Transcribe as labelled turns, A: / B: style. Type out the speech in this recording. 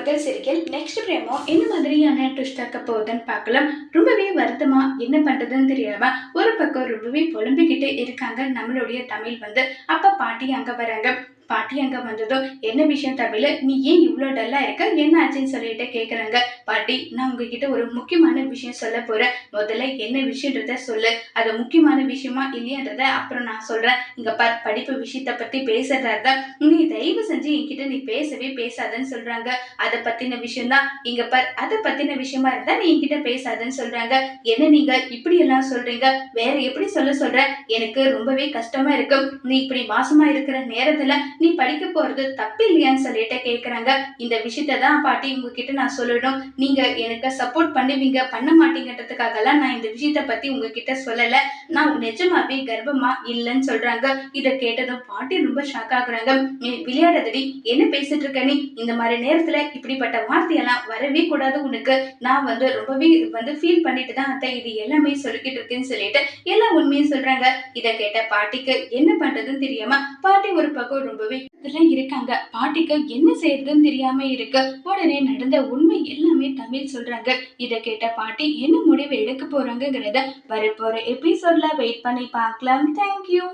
A: முதல் serial next பிரேமோ என்ன மாதிரியான ட்விஸ்ட் ஆக்க போகுதுன்னு பார்க்கலாம். ரொம்பவே வருத்தமா என்ன பண்றதுன்னு தெரியாம ஒரு பக்கம் ரொம்பவே புலம்பிக்கிட்டே இருக்காங்க நம்மளுடைய தமிழ் அப்ப பாட்டி அங்க வராங்க. பாட்டி அங்க வந்ததும் என்ன விஷயம் தமிழ், நீ ஏன் இவ்வளோ டல்லா இருக்க, என்ன ஆச்சுன்னு சொல்லிட்டு கேக்குறாங்க. பாட்டி, நான் உங்ககிட்ட ஒரு முக்கியமான விஷயம் சொல்ல போறேன், முதல்ல என்ன விஷயன்றத சொல்லு, அது முக்கியமான விஷயமா இல்லையன்றத அப்புறம் நான் சொல்றேன். இங்க பார், படிப்பு விஷயத்த பத்தி பேசுறதா நீ தயவு செஞ்சு என்கிட்ட நீ பேசவே பேசாதன்னு சொல்றாங்க. அதை பத்தின விஷயம் தான். இங்க பார், அதை பத்தின விஷயமா இருந்தா நீ என்கிட்ட பேசாதன்னு சொல்றாங்க. என்ன நீங்க இப்படி எல்லாம் சொல்றீங்க, வேற எப்படி சொல்ற, எனக்கு ரொம்பவே கஷ்டமா இருக்கு. நீ இப்படி மாசமா இருக்கிற நேரத்துல நீ படிக்க போறது தப்பு இல்லையான்னு சொல்லிட்டு கேக்குறாங்க. இந்த விஷயத்த தான் பாட்டி உங்ககிட்ட நான் சொல்லணும். நீங்க எனக்கு சப்போர்ட் பண்ணுவீங்க பண்ண மாட்டீங்கன்றதுக்காக எல்லாம் நான் இந்த விஷயத்த பத்தி உங்ககிட்ட சொல்லல. நான் நிஜமாவே கர்ப்பமா இல்லைன்னு சொல்றாங்க. இத கேட்டதும் பாட்டி ரொம்ப ஷாக் ஆகுறாங்க. விளையாடுறதடி, என்ன பேசிட்டு இருக்க நீ, இந்த மாதிரி நேரத்துல இப்படிப்பட்ட வார்த்தையெல்லாம் வரவே கூடாது உனக்கு. நான் ரொம்பவே ஃபீல் பண்ணிட்டு தான் அத்தை இது எல்லாமே சொல்லிக்கிட்டு இருக்கேன்னு சொல்லிட்டு எல்லா உண்மையும் சொல்றாங்க. இத கேட்ட பாட்டிக்கு என்ன பண்றதுன்னு தெரியாம பாட்டி ஒரு பக்கம் ரொம்பவே இருக்காங்க. பாட்டிக்கு என்ன செய்யறதுன்னு தெரியாம இருக்கு. உடனே நடந்த உண்மை எல்லாமே தமிழ் சொல்றாங்க. இத கேட்ட பாட்டி என்ன முடிவு எடுக்க போறாங்கிறத வரப்போற எபிசோட்ல வெயிட் பண்ணி பார்க்கலாம். தேங்க்யூ.